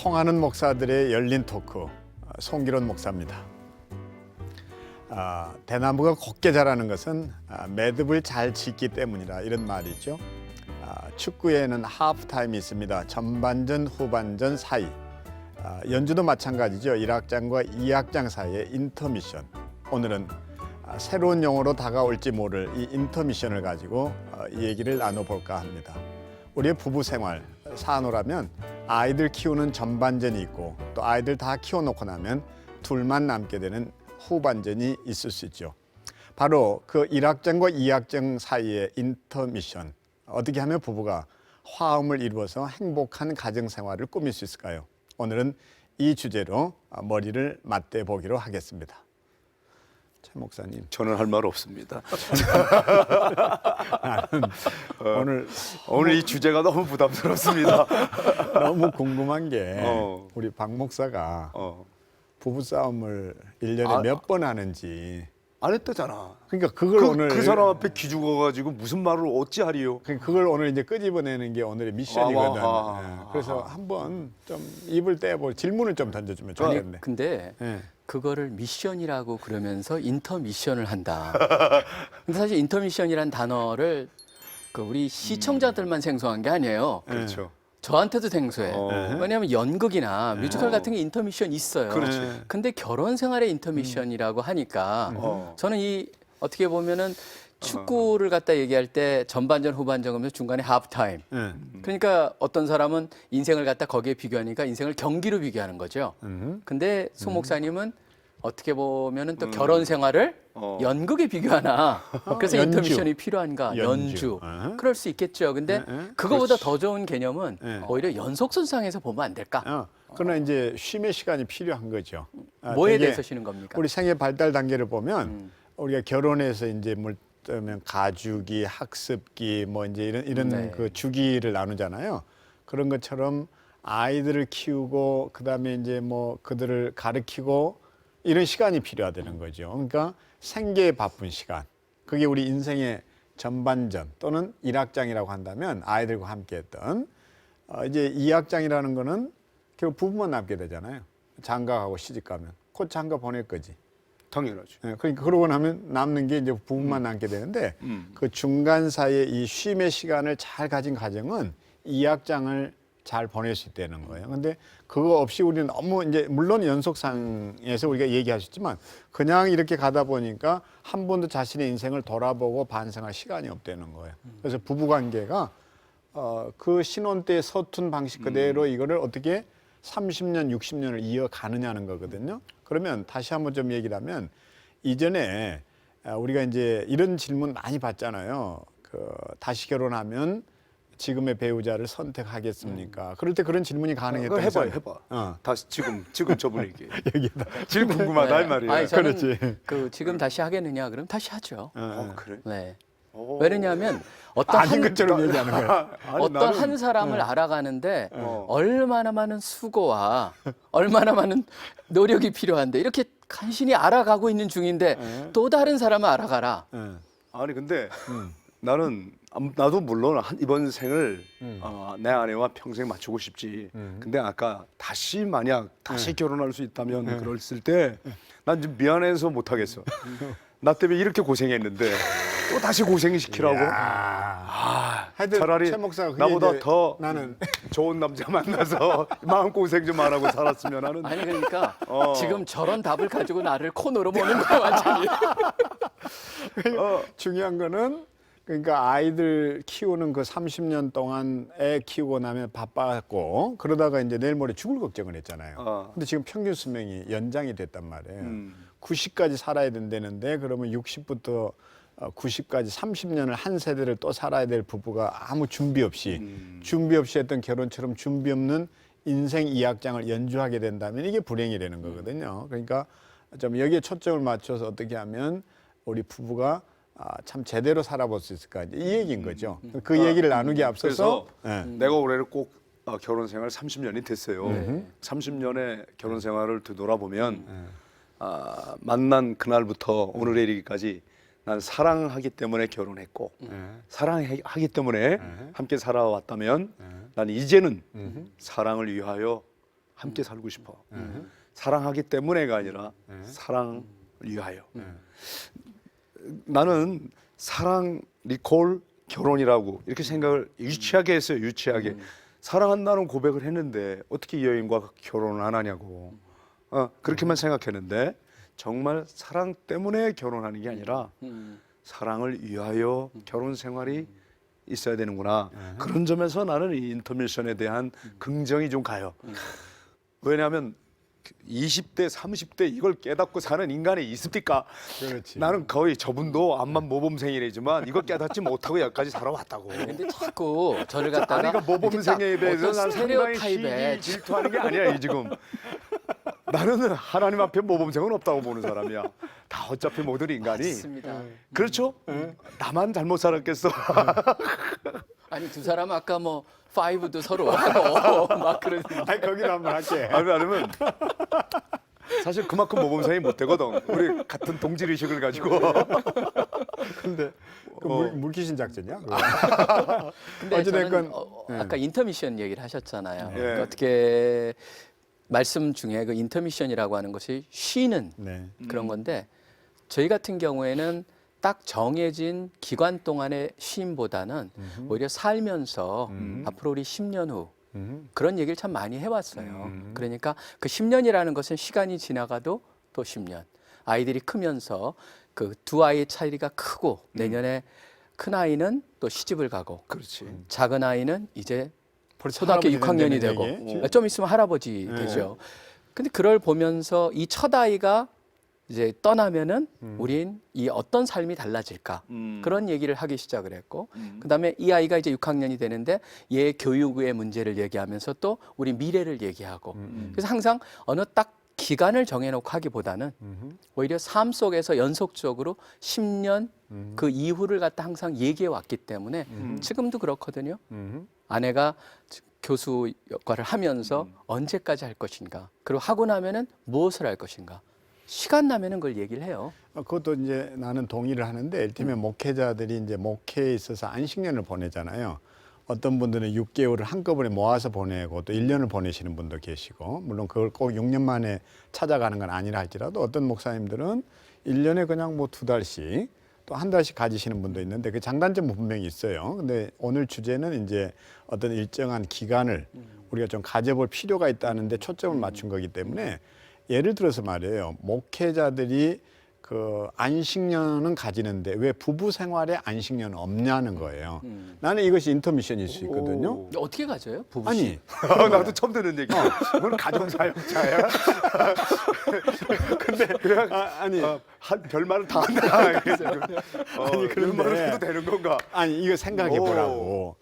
통하는 목사들의 열린 토크, 송기론 목사입니다. 대나무가 곱게 자라는 것은 매듭을 잘 짓기 때문이라 이런 말이 있죠. 축구에는 하프타임이 있습니다. 전반전, 후반전 사이. 연주도 마찬가지죠. 1악장과 2악장 사이의 인터미션. 오늘은 새로운 용어로 다가올지 모를 이 인터미션을 가지고 이 얘기를 나눠볼까 합니다. 우리의 부부 생활, 산후라면 아이들 키우는 전반전이 있고 또 아이들 다 키워놓고 나면 둘만 남게 되는 후반전이 있을 수 있죠. 바로 그 1악장과 2악장 사이의 인터미션. 어떻게 하면 부부가 화음을 이루어서 행복한 가정생활을 꾸밀 수 있을까요? 오늘은 이 주제로 머리를 맞대보기로 하겠습니다. 최 목사님. 저는 할 말 없습니다. 오늘 이 주제가 너무 부담스럽습니다. 너무 궁금한 게 우리 박 목사가 부부싸움을 1년에 몇 번 하는지. 안 했다잖아. 그러니까 그걸 오늘 그 사람 앞에 기죽어가지고 무슨 말을 어찌 하리요? 그걸 오늘 이제 끄집어내는 게 오늘의 미션이거든. 그래서 한번 좀 입을 떼볼 질문을 좀 던져주면 좋겠네. 근데 그거를 미션이라고 그러면서 인터미션을 한다. 근데 사실 인터미션이란 단어를 우리 시청자들만 생소한 게 아니에요. 그렇죠. 저한테도 생소해요. 왜냐하면 연극이나 뮤지컬 같은 게 인터미션 있어요. 그렇지. 근데 결혼 생활의 인터미션이라고 하니까 저는 이 어떻게 보면은 축구를 갖다 얘기할 때 전반전, 후반전 하면서 중간에 하프타임. 그러니까 어떤 사람은 인생을 갖다 거기에 비교하니까 인생을 경기로 비교하는 거죠. 근데 소 목사님은 어떻게 보면은 또 결혼 생활을 연극에 비교하나. 그래서 연주. 인터미션이 필요한가? 연주. 그럴 수 있겠죠. 근데 그거보다 더 좋은 개념은 오히려 연속선상에서 보면 안 될까? 그러나 이제 쉼의 시간이 필요한 거죠. 뭐에 되게 대해서 쉬는 겁니까? 우리 생애 발달 단계를 보면 우리가 결혼해서 이제 뭘 뜨면 가주기, 학습기 뭐 이제 이런 네. 그 주기를 나누잖아요. 그런 것처럼 아이들을 키우고 그다음에 이제 뭐 그들을 가르치고 이런 시간이 필요하다는 거죠. 그러니까 생계에 바쁜 시간. 그게 우리 인생의 전반전 또는 1악장이라고 한다면 아이들과 함께 했던 이제 2악장이라는 거는 결국 부부만 남게 되잖아요. 장가가고 시집 가면 곧 장가 보낼 거지. 당연하죠. 그러니까 그러고 나면 남는 게 이제 부부만 남게 되는데 그 중간 사이에 이 쉼의 시간을 잘 가진 가정은 2악장을 잘 보낼 수 있다는 거예요. 근데 그거 없이 우리는 너무 이제 물론 연속상에서 우리가 얘기하셨지만 그냥 이렇게 가다 보니까 한 번도 자신의 인생을 돌아보고 반성할 시간이 없다는 거예요. 그래서 부부 관계가 그 신혼 때 서툰 방식 그대로 이거를 어떻게 30년, 60년을 이어가느냐는 거거든요. 그러면 다시 한번 좀 얘기를 하면 이전에 우리가 이제 이런 질문 많이 받잖아요. 다시 결혼하면 지금의 배우자를 선택하겠습니까? 그럴 때 그런 질문이 가능했다면서. 해봐. 다시 지금 저분 얘기. 여기다. 지금 궁금하다 이 말이야. 아니, 저는 그렇지. 지금 다시 하겠느냐? 그럼 다시 하죠. 그래? 네. 왜냐하면 어떤 아닌 것처럼 얘기하는 거야. 어떤 한 사람을 알아가는데 얼마나 많은 수고와 얼마나 많은 노력이 필요한데 이렇게 간신히 알아가고 있는 중인데 또 다른 사람을 알아가라. 아니 근데 나도 물론 이번 생을 내 아내와 평생 맞추고 싶지. 근데 아까 만약 다시 결혼할 수 있다면 그랬을 때 난 좀 미안해서 못 하겠어. 나 때문에 이렇게 고생했는데 또 다시 고생시키라고. 하여튼 차라리 최 목사가 그게 나보다 이제 더 나는 좋은 남자 만나서 마음 고생 좀 안 하고 살았으면 하는. 아니 그러니까 지금 저런 답을 가지고 나를 코너로 보는 거야 완전히. 중요한 거는 그러니까 아이들 키우는 그 30년 동안 애 키우고 나면 바빴고 그러다가 이제 내일 모레 죽을 걱정을 했잖아요. 근데 지금 평균 수명이 연장이 됐단 말이에요. 90까지 살아야 된다는데 그러면 60부터 90까지 30년을 한 세대를 또 살아야 될 부부가 아무 준비 없이 했던 결혼처럼 준비 없는 인생 2악장을 연주하게 된다면 이게 불행이 되는 거거든요. 그러니까 좀 여기에 초점을 맞춰서 어떻게 하면 우리 부부가 참 제대로 살아볼 수 있을까 이 얘기인 거죠. 그 얘기를 나누기 앞서서 내가 올해를 꼭 결혼 생활 30년이 됐어요. 30년의 결혼 생활을 되돌아보면 만난 그날부터 오늘에 이르기까지 난 사랑하기 때문에 결혼했고 사랑하기 때문에 함께 살아왔다면 난 이제는 사랑을 위하여 함께 살고 싶어. 사랑하기 때문에가 아니라 사랑을 위하여. 나는 사랑, 리콜, 결혼이라고 이렇게 생각을 유치하게 했어요. 유치하게. 사랑한다는 고백을 했는데 어떻게 이 여인과 결혼을 안 하냐고. 그렇게만 생각했는데 정말 사랑 때문에 결혼하는 게 아니라 사랑을 위하여 결혼 생활이 있어야 되는구나. 그런 점에서 나는 이 인터미션에 대한 긍정이 좀 가요. 왜냐하면 20대, 30대 이걸 깨닫고 사는 인간이 있습니까? 그렇지. 나는 거의 저분도 암만 모범생이지만 이걸 깨닫지 못하고 여기까지 살아왔다고. 근데 자꾸 저를 갖다가 아니, 그러니까 모범생에 이렇게 딱 대해서 어떤 난 상당히 스테레오타입에 질투하는 게 아니야 이 지금. 나는 하나님 앞에 모범생은 없다고 보는 사람이야. 다 어차피 모든 인간이. 맞습니다. 그렇죠? 나만 잘못 살았겠어. 아니 두 사람 아까 뭐 파이브도 서로 하고 막 그러는데 아니 거기로 한번 할게. 아니, 왜냐면 사실 그만큼 모범생이 못 되거든. 우리 같은 동질 의식을 가지고. 근데 그 물귀신 작전이야? 그거? 근데 어찌됐건, 저는 아까 인터미션 얘기를 하셨잖아요. 예. 그러니까 어떻게 말씀 중에 그 인터미션이라고 하는 것이 쉬는 네. 그런 건데 저희 같은 경우에는 딱 정해진 기간 동안의 쉼보다는 오히려 살면서 앞으로 우리 10년 후 그런 얘기를 참 많이 해왔어요. 그러니까 그 10년이라는 것은 시간이 지나가도 또 10년. 아이들이 크면서 그 두 아이의 차이가 크고 내년에 큰 아이는 또 시집을 가고 그렇지. 작은 아이는 이제 벌써 초등학교 할아버지 6학년이 된다는 되고 얘기? 좀 있으면 할아버지 되죠. 근데 그걸 보면서 이 첫 아이가 이제 떠나면은 우린 이 어떤 삶이 달라질까 그런 얘기를 하기 시작을 했고 그다음에 이 아이가 이제 6학년이 되는데 얘의 교육의 문제를 얘기하면서 또 우리 미래를 얘기하고 그래서 항상 어느 딱 기간을 정해놓고 하기보다는 오히려 삶 속에서 연속적으로 10년 그 이후를 갖다 항상 얘기해 왔기 때문에 지금도 그렇거든요. 아내가 교수 역할을 하면서 언제까지 할 것인가 그리고 하고 나면은 무엇을 할 것인가 시간 나면은 그걸 얘기를 해요. 그것도 이제 나는 동의를 하는데 일테면 목회자들이 이제 목회에 있어서 안식년을 보내잖아요. 어떤 분들은 6개월을 한꺼번에 모아서 보내고 또 1년을 보내시는 분도 계시고 물론 그걸 꼭 6년 만에 찾아가는 건 아니라 할지라도 어떤 목사님들은 1년에 그냥 뭐 2달씩 또 한 달씩 가지시는 분도 있는데 그 장단점은 분명히 있어요. 근데 오늘 주제는 이제 어떤 일정한 기간을 우리가 좀 가져볼 필요가 있다는데 초점을 맞춘 거기 때문에 예를 들어서 말이에요. 목회자들이 그 안식년은 가지는데 왜 부부 생활에 안식년은 없냐는 거예요. 나는 이것이 인터미션일 수 있거든요. 어떻게 가져요? 부부식? 아니, 나도 처음 듣는 얘기야. 그건 가정사역자야. 근데 그래 아니, 한 별말을 다 한다. 아니, 이런 그런데- 말을 해도 되는 건가? 아니 이거 생각해 보라고.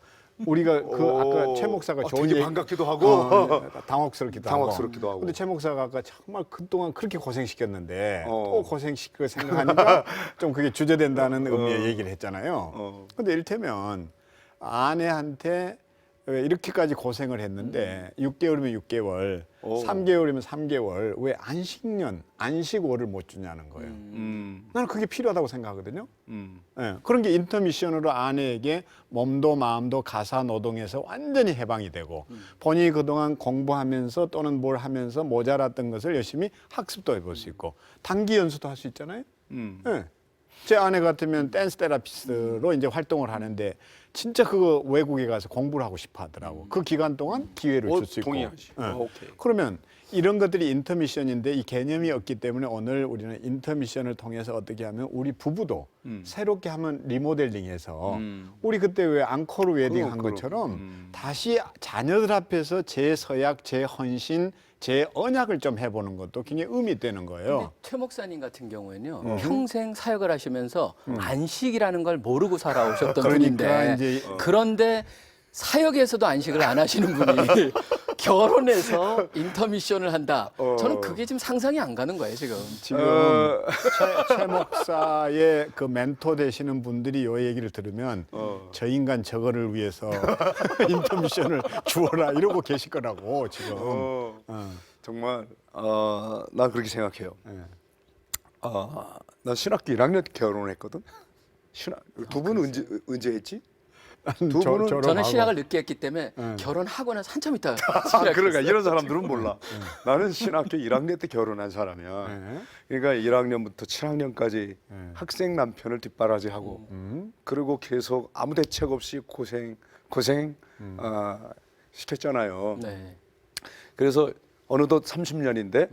우리가 그 아까 최 목사가 좋은 되게 얘기 반갑기도 하고 당혹스럽기도 당혹스럽기도 하고. 근데 최 목사가 아까 정말 그동안 그렇게 고생시켰는데 어. 또 고생시켜 생각하니까 좀 그게 주제된다는 의미의 얘기를 했잖아요. 근데 이를테면 아내한테 왜 이렇게까지 고생을 했는데 6개월이면 6개월, 오. 3개월이면 3개월 왜 안식월을 못 주냐는 거예요. 나는 그게 필요하다고 생각하거든요. 예, 그런 게 인터미션으로 아내에게 몸도 마음도 가사 노동에서 완전히 해방이 되고 본인이 그동안 공부하면서 또는 뭘 하면서 모자랐던 것을 열심히 학습도 해볼 수 있고 단기 연수도 할 수 있잖아요. 예. 제 아내 같으면 댄스 테라피스트로 이제 활동을 하는데 진짜 그거 외국에 가서 공부를 하고 싶어 하더라고. 그 기간 동안 기회를 줄 수 있고. 동의하지. 예. 오케이. 그러면 이런 것들이 인터미션인데 이 개념이 없기 때문에 오늘 우리는 인터미션을 통해서 어떻게 하면 우리 부부도 새롭게 하면 리모델링해서 우리 그때 왜 앙코르 웨딩 한 그럼. 것처럼 다시 자녀들 앞에서 제 서약, 제 헌신, 제 언약을 좀 해보는 것도 굉장히 의미 있다는 근데 거예요. 최 목사님 같은 경우에는요 평생 사역을 하시면서 안식이라는 걸 모르고 살아오셨던 그러니까 분인데 이제 그런데 사역에서도 안식을 안 하시는 분이 결혼해서 인터미션을 한다. 저는 그게 지금 상상이 안 가는 거예요 지금. 지금 최 목사의 그 멘토 되시는 분들이 이 얘기를 들으면 저 인간 저거를 위해서 인터미션을 주어라 이러고 계실 거라고 지금. 정말 난 그렇게 생각해요. 네. 난 신학교 1학년 때 결혼했거든. 두 분은 언제 했지? 두 분은 저는 신학을 늦게 했기 때문에 결혼하고 나서 한참 있다가 그러니까 이런 사람들은 몰라. 나는 신학교 1학년 때 결혼한 사람이야. 그러니까 1학년부터 7학년까지 학생 남편을 뒷바라지하고 그리고 계속 아무 대책 없이 고생 시켰잖아요. 네. 그래서 어느덧 30년인데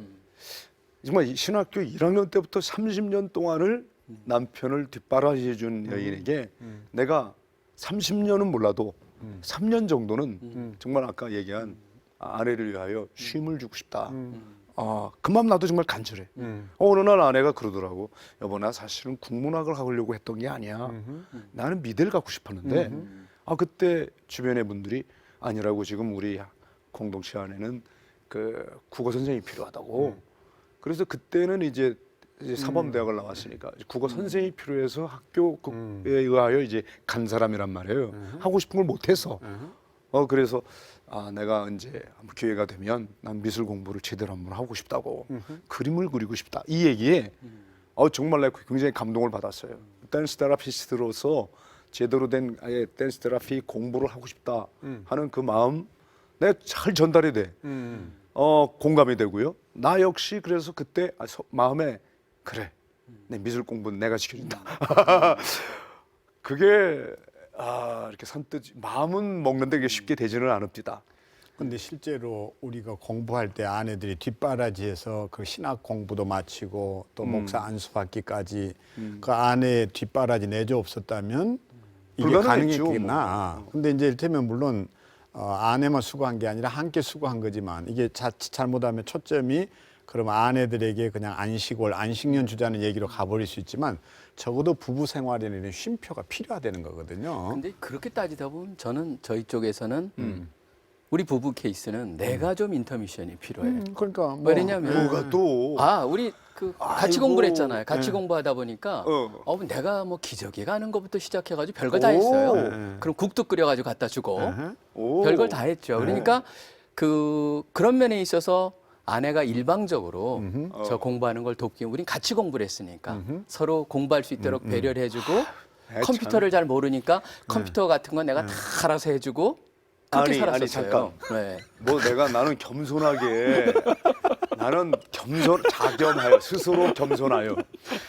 정말 이 신학교 1학년 때부터 30년 동안을 남편을 뒷바라지해 준 여인에게 내가 30년은 몰라도 3년 정도는 정말 아까 얘기한 아내를 위하여 쉼을 주고 싶다. 그 마음 나도 정말 간절해. 어느 날 아내가 그러더라고. 여보, 나 사실은 국문학을 하려고 했던 게 아니야. 나는 미대를 가고 싶었는데 그때 주변의 분들이 아니라고, 지금 우리 공동체 안에는 그 국어 선생님이 필요하다고. 그래서 그때는 이제 사범대학을 나왔으니까 국어 선생이 필요해서 학교에 의하여 이제 간 사람이란 말이에요. 하고 싶은 걸 못해서. 그래서 내가 이제 한번 기회가 되면 난 미술 공부를 제대로 한번 하고 싶다고, 그림을 그리고 싶다, 이 얘기에 정말 내가 굉장히 감동을 받았어요. 댄스 테라피스트로서 제대로 된 아예 댄스 테라피 공부를 하고 싶다 하는 그 마음 내가 잘 전달이 돼. 공감이 되고요. 나 역시 그래서 그때 마음에 그래, 내 미술 공부는 내가 시켜준다. 그게 이렇게 선뜻 마음은 먹는데 그게 쉽게 되지는 않읍니다. 근데 실제로 우리가 공부할 때 아내들이 뒷바라지해서 그 신학 공부도 마치고 또 목사 안수 받기까지 그 아내의 뒷바라지 내줘 없었다면 이게 불가능했죠, 가능했겠나. 근데 이제 이를테면 물론 아내만 수고한 게 아니라 함께 수고한 거지만 이게 자칫 잘못하면 초점이 그럼 아내들에게 그냥 안식년 주자는 얘기로 가버릴 수 있지만 적어도 부부 생활에는 쉼표가 필요하다는 거거든요. 근데 그렇게 따지다 보면 저는 저희 쪽에서는 우리 부부 케이스는 내가 좀 인터미션이 필요해. 그러니까 왜냐면 뭐가 또 우리 같이 아이고. 공부를 했잖아요. 같이 공부하다 보니까 내가 뭐 기저귀 가는 것부터 시작해가지고 별걸 다 했어요. 그럼 국도 끓여가지고 갖다 주고 별걸 다 했죠. 그러니까 그런 면에 있어서 아내가 일방적으로 저 공부하는 걸 돕기, 우린 같이 공부를 했으니까 서로 공부할 수 있도록 배려를 해주고 컴퓨터를 잘 모르니까 컴퓨터 같은 건 내가 다 알아서 해주고 그렇게 살았었어요. 잠깐. 네. 나는 겸손하게 나는 자겸하여 스스로 겸손하여.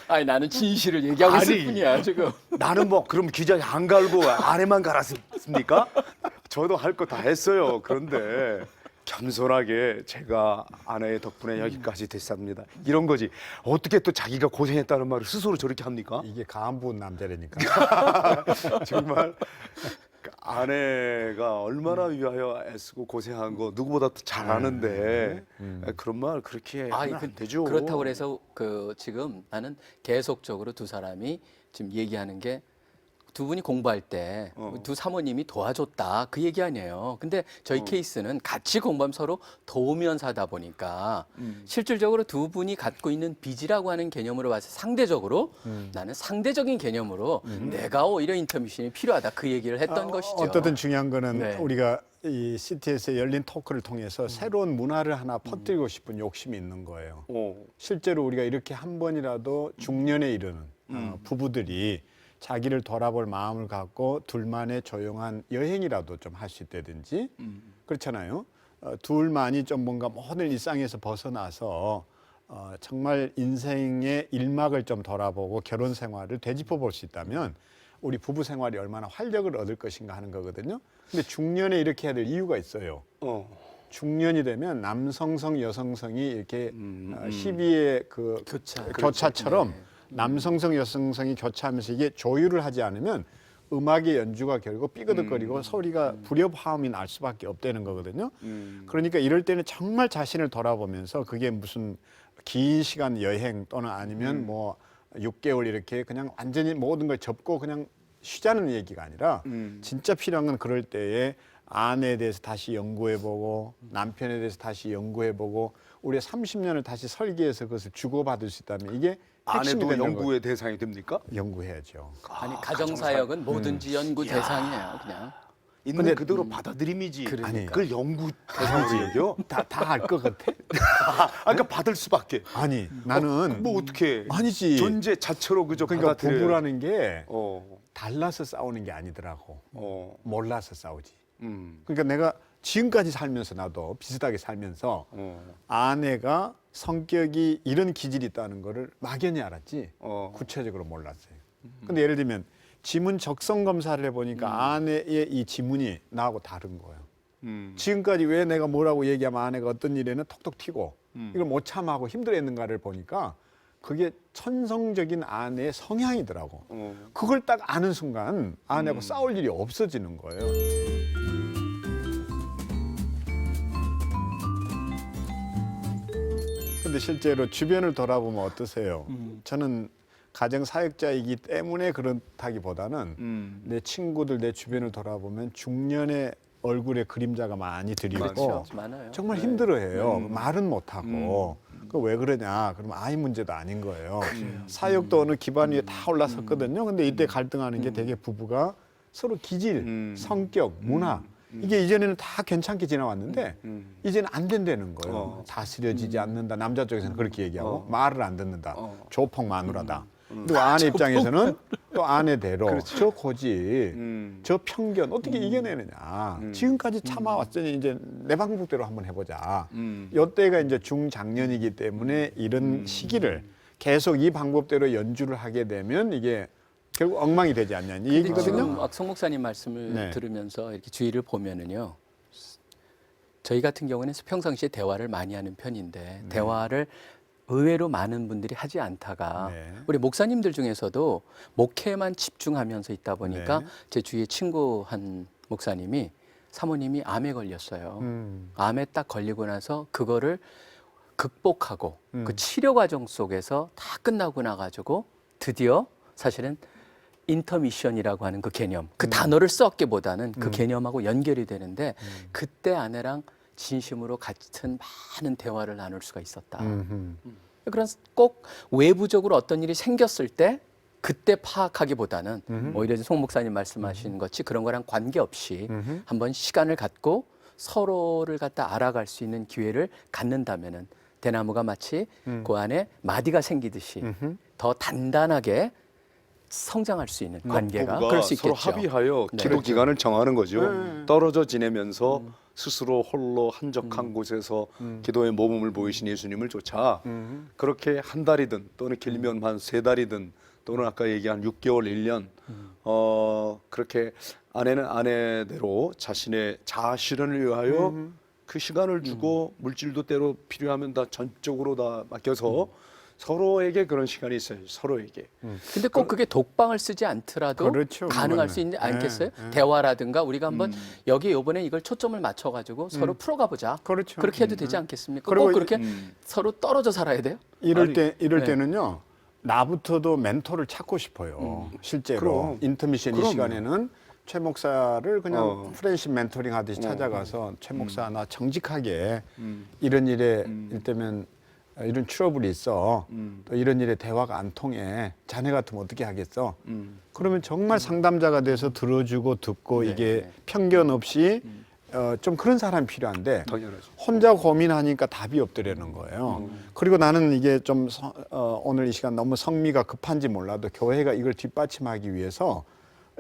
아니 나는 진실을 얘기하고 있을 뿐이야 지금. 나는 그럼 기저귀 안 갈고 아내만 갈았습니까? 저도 할 거 다 했어요. 그런데 겸손하게 제가 아내의 덕분에 여기까지 됐습니다. 이런 거지. 어떻게 또 자기가 고생했다는 말을 스스로 저렇게 합니까? 이게 가안부 남자라니까. 정말 아내가 얼마나 위하여 애쓰고 고생한 거 누구보다 잘 아는데 그런 말 그렇게 하면 안 되죠. 그렇다고 해서 지금 나는 계속적으로 두 사람이 지금 얘기하는 게 두 분이 공부할 때 두 사모님이 도와줬다 그 얘기 아니에요. 근데 저희 케이스는 같이 공부하면 서로 도우면서 하다 보니까 실질적으로 두 분이 갖고 있는 빚이라고 하는 개념으로 봐서 상대적으로 나는 상대적인 개념으로 내가 오히려 인터미션이 필요하다 그 얘기를 했던 것이죠. 어쨌든 중요한 거는 네. 우리가 이 CTS의 열린 토크를 통해서 새로운 문화를 하나 퍼뜨리고 싶은 욕심이 있는 거예요. 실제로 우리가 이렇게 한 번이라도 중년에 이르는 부부들이 자기를 돌아볼 마음을 갖고 둘만의 조용한 여행이라도 좀 할 수 있다든지 그렇잖아요. 둘만이 좀 뭔가 모든 일상에서 벗어나서 정말 인생의 일막을 좀 돌아보고 결혼 생활을 되짚어 볼 수 있다면 우리 부부 생활이 얼마나 활력을 얻을 것인가 하는 거거든요. 근데 중년에 이렇게 해야 될 이유가 있어요. 중년이 되면 남성성, 여성성이 이렇게 희비의 그 교차처럼 남성성, 여성성이 교차하면서 이게 조율을 하지 않으면 음악의 연주가 결국 삐그덕거리고 소리가 불협화음이 날 수밖에 없다는 거거든요. 그러니까 이럴 때는 정말 자신을 돌아보면서 그게 무슨 긴 시간 여행 또는 아니면 뭐 6개월 이렇게 그냥 완전히 모든 걸 접고 그냥 쉬자는 얘기가 아니라 진짜 필요한 건 그럴 때에 아내에 대해서 다시 연구해보고 남편에 대해서 다시 연구해보고 우리의 30년을 다시 설계해서 그것을 주고받을 수 있다면 이게 핵심이 아내도 되는 연구의 대상이 됩니까? 연구해야죠. 아니 가정사역은 뭐든지 연구 대상이에요 그냥. 있는 그대로 받아들임이지. 아니, 그걸 연구 대상으로 여겨? 다 알 것 같아? 그러니까 받을 수밖에. 아니 나는 뭐 어떻게? 아니지. 존재 자체로 그저 그러니까 받아들여요. 부부라는 게 달라서 싸우는 게 아니더라고. 어. 몰라서 싸우지. 그러니까 내가 지금까지 살면서 나도 비슷하게 살면서 아내가 성격이 이런 기질이 있다는 거를 막연히 알았지 구체적으로 몰랐어요. 근데 예를 들면 지문 적성 검사를 해보니까 아내의 이 지문이 나하고 다른 거예요. 지금까지 왜 내가 뭐라고 얘기하면 아내가 어떤 일에는 톡톡 튀고 이걸 못 참아하고 힘들어했는가를 보니까 그게 천성적인 아내의 성향이더라고. 그걸 딱 아는 순간 아내하고 싸울 일이 없어지는 거예요. 근데 실제로 주변을 돌아보면 어떠세요? 저는 가정 사역자이기 때문에 그렇다기보다는 내 친구들, 내 주변을 돌아보면 중년의 얼굴에 그림자가 많이 드리고 그렇죠. 많아요. 정말 힘들어해요. 말은 못하고. 그 왜 그러냐? 그러면 아이 문제도 아닌 거예요. 사역도 어느 기반 위에 다 올라섰거든요. 근데 이때 갈등하는 게 되게 부부가 서로 기질, 성격, 문화 이게 이전에는 다 괜찮게 지나왔는데 이제는 안 된다는 거예요. 다스려지지 않는다. 남자 쪽에서는 그렇게 얘기하고 말을 안 듣는다. 조폭 마누라다. 그리고 아내 입장에서는 또 아내대로 저 고집, 저 편견 어떻게 이겨내느냐. 지금까지 참아왔으니 이제 내 방법대로 한번 해보자. 이때가 이제 중장년이기 때문에 이런 시기를 계속 이 방법대로 연주를 하게 되면 이게 결국 엉망이 되지 않냐 이 얘기거든요. 지금 송 목사님 말씀을 네. 들으면서 이렇게 주위를 보면은요. 저희 같은 경우는 평상시에 대화를 많이 하는 편인데 대화를 의외로 많은 분들이 하지 않다가 네. 우리 목사님들 중에서도 목회만 집중하면서 있다 보니까 네. 제 주위에 친구 한 목사님이 사모님이 암에 걸렸어요. 암에 딱 걸리고 나서 그거를 극복하고 그 치료 과정 속에서 다 끝나고 나가지고 드디어 사실은 인터미션이라고 하는 그 개념, 그 단어를 썼기보다는 그 개념하고 연결이 되는데 그때 아내랑 진심으로 같은 많은 대화를 나눌 수가 있었다. 그런 꼭 외부적으로 어떤 일이 생겼을 때 그때 파악하기보다는 오히려 송 목사님 말씀하신 것이 그런 거랑 관계없이 한번 시간을 갖고 서로를 갖다 알아갈 수 있는 기회를 갖는다면은 대나무가 마치 그 안에 마디가 생기듯이 더 단단하게 성장할 수 있는 관계가 부부가 그럴 수 있겠죠. 서로 합의하여 네. 기도 기간을 정하는 거죠. 떨어져 지내면서 스스로 홀로 한적한 곳에서 기도의 모범을 보이신 예수님을 쫓아 그렇게 한 달이든 또는 길면 한 3달이든 또는 아까 얘기한 6개월, 1년 그렇게 아내는 아내대로 자신의 자아 실현을 위하여 그 시간을 주고 물질도 때로 필요하면 다 전적으로 다 맡겨서 서로에게 그런 시간이 있어요. 서로에게. 근데 꼭 그게 독방을 쓰지 않더라도 그렇죠, 가능할 그거는. 수 있지 않겠어요? 네. 대화라든가 우리가 한번 여기 이번에 이걸 초점을 맞춰가지고 서로 풀어가 보자. 그렇죠. 그렇게 해도 되지 않겠습니까? 그리고 꼭 그렇게 서로 떨어져 살아야 돼요? 이럴 네. 때는요. 나부터도 멘토를 찾고 싶어요. 실제로 그럼. 인터미션 이 그럼. 시간에는 최 목사를 그냥 프렌십 멘토링 하듯이 찾아가서 최 목사 나 정직하게 이런 일에 일때면 이런 트러블이 있어. 또 이런 일에 대화가 안 통해. 자네 같으면 어떻게 하겠어? 그러면 정말 상담자가 돼서 들어주고 듣고 이게 편견 없이 좀 그런 사람이 필요한데 당연하죠. 혼자 고민하니까 답이 없더라는 거예요. 그리고 나는 이게 좀 오늘 이 시간 너무 성미가 급한지 몰라도 교회가 이걸 뒷받침하기 위해서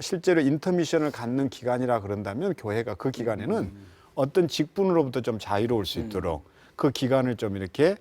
실제로 인터미션을 갖는 기간이라 그런다면 교회가 그 기간에는 어떤 직분으로부터 좀 자유로울 수 있도록 그 기간을 좀 이렇게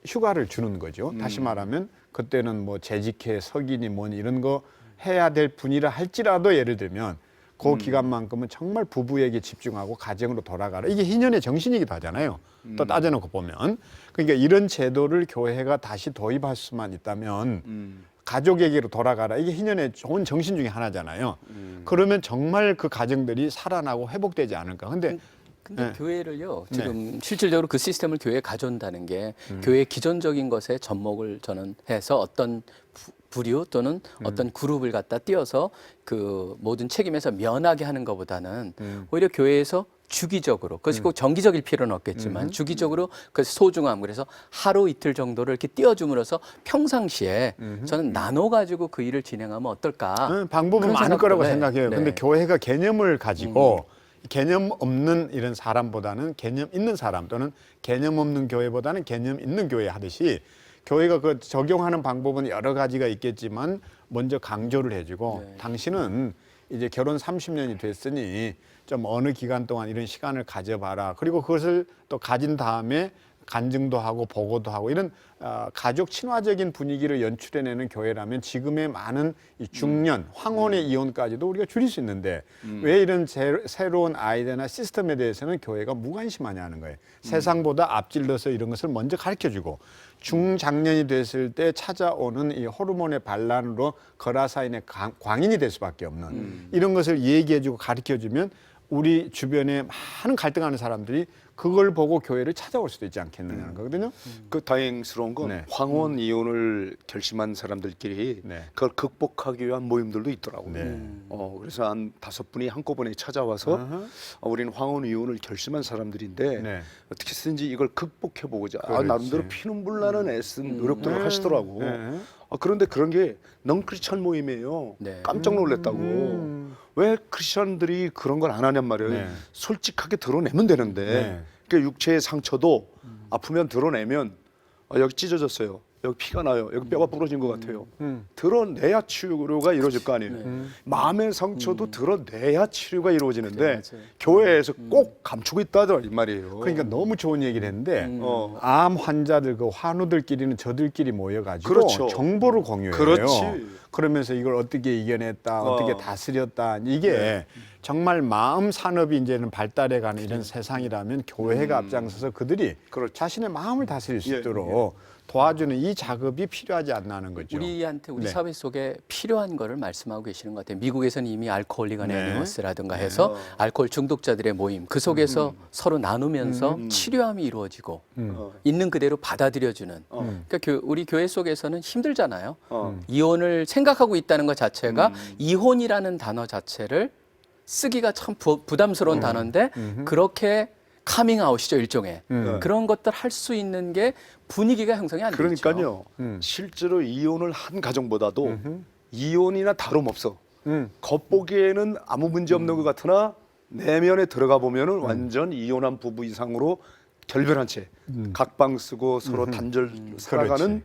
휴가를 주는 거죠. 다시 말하면 그때는 뭐 재직회, 석인이 뭐니 이런 거 해야 될 분이라 할지라도 예를 들면 그 기간만큼은 정말 부부에게 집중하고 가정으로 돌아가라. 이게 희년의 정신이기도 하잖아요. 또 따져놓고 보면. 그러니까 이런 제도를 교회가 다시 도입할 수만 있다면 가족에게로 돌아가라. 이게 희년의 좋은 정신 중에 하나잖아요. 그러면 정말 그 가정들이 살아나고 회복되지 않을까. 근데 근데 교회를요 지금 실질적으로 그 시스템을 교회에 가져온다는 게 교회의 기존적인 것에 접목을 저는 해서 어떤 부류 또는 어떤 그룹을 갖다 띄어서 그 모든 책임에서 면하게 하는 것보다는 오히려 교회에서 주기적으로 그것이 꼭 정기적일 필요는 없겠지만 주기적으로 그 소중함 그래서 하루 이틀 정도를 이렇게 띄워줌으로써 평상시에 저는 나눠 가지고 그 일을 진행하면 어떨까 방법은 그런 많을 거라고 생각도, 생각해요. 네. 근데 교회가 개념을 가지고 개념 없는 이런 사람보다는 개념 있는 사람 또는 개념 없는 교회보다는 개념 있는 교회 하듯이 교회가 그 적용하는 방법은 여러 가지가 있겠지만 먼저 강조를 해주고 네. 당신은 이제 결혼 30년이 됐으니 좀 어느 기간 동안 이런 시간을 가져봐라. 그리고 그것을 또 가진 다음에 간증도 하고 보고도 하고 이런 가족 친화적인 분위기를 연출해내는 교회라면 지금의 많은 이 중년, 황혼의 이혼까지도 우리가 줄일 수 있는데 왜 이런 새로운 아이디어나 시스템에 대해서는 교회가 무관심하냐 하는 거예요. 세상보다 앞질러서 이런 것을 먼저 가르쳐주고 중장년이 됐을 때 찾아오는 이 호르몬의 반란으로 거라사인의 광인이 될 수밖에 없는 이런 것을 얘기해주고 가르쳐주면 우리 주변에 많은 갈등하는 사람들이 그걸 보고 교회를 찾아올 수도 있지 않겠느냐는 거거든요. 그 다행스러운 건 네. 황혼 이혼을 결심한 사람들끼리 네. 그걸 극복하기 위한 모임들도 있더라고요. 네. 그래서 한 5분이 한꺼번에 찾아와서 우리는 황혼 이혼을 결심한 사람들인데 네. 어떻게 쓰든지 이걸 극복해보고자 그렇지. 나름대로 피눈물 나는 애쓴 노력들을 하시더라고. 네. 그런데 그런 게 넌크리스천 모임이에요. 네. 깜짝 놀랐다고. 왜 크리스천들이 그런 걸 안 하냔 말이에요. 네. 솔직하게 드러내면 되는데 네. 그러니까 육체의 상처도 아프면 드러내면 여기 찢어졌어요. 여기 피가 나요. 여기 뼈가 부러진 것 같아요. 드러내야 치료가 이루어질 거 아니에요. 마음의 상처도 드러내야 치료가 이루어지는데 그래, 맞아요. 교회에서 꼭 감추고 있다더라 이 말이에요. 그러니까 너무 좋은 얘기를 했는데 어. 암 환자들 그 환우들끼리는 저들끼리 모여가지고 그렇죠. 정보를 공유해요. 그렇지. 그러면서 이걸 어떻게 이겨냈다, 어떻게 다스렸다 이게 정말 마음 산업이 이제는 발달해가는 이런 세상이라면 교회가 앞장서서 그들이 그렇죠. 자신의 마음을 다스릴 수 예, 있도록 도와주는 이 작업이 필요하지 않나 하는 거죠. 우리한테 우리 네. 사회 속에 필요한 거를 말씀하고 계시는 것 같아요. 미국에서는 이미 알코올릭 네. 애니머스라든가 해서 알코올 중독자들의 모임 그 속에서 서로 나누면서 치료함이 이루어지고 있는 그대로 받아들여주는. 그러니까 우리 교회 속에서는 힘들잖아요. 이혼을 생각하고 있다는 것 자체가 이혼이라는 단어 자체를 쓰기가 참 부담스러운 단어인데 그렇게 카밍아웃이죠 일종의 그런 것들 할 수 있는 게 분위기가 형성이 안 되죠. 그러니까요. 실제로 이혼을 한 가정보다도 이혼이나 다름없어. 겉보기에는 아무 문제 없는 것 같으나 내면에 들어가 보면은 완전 이혼한 부부 이상으로 결별한 채 각방 쓰고 서로 단절 살아가는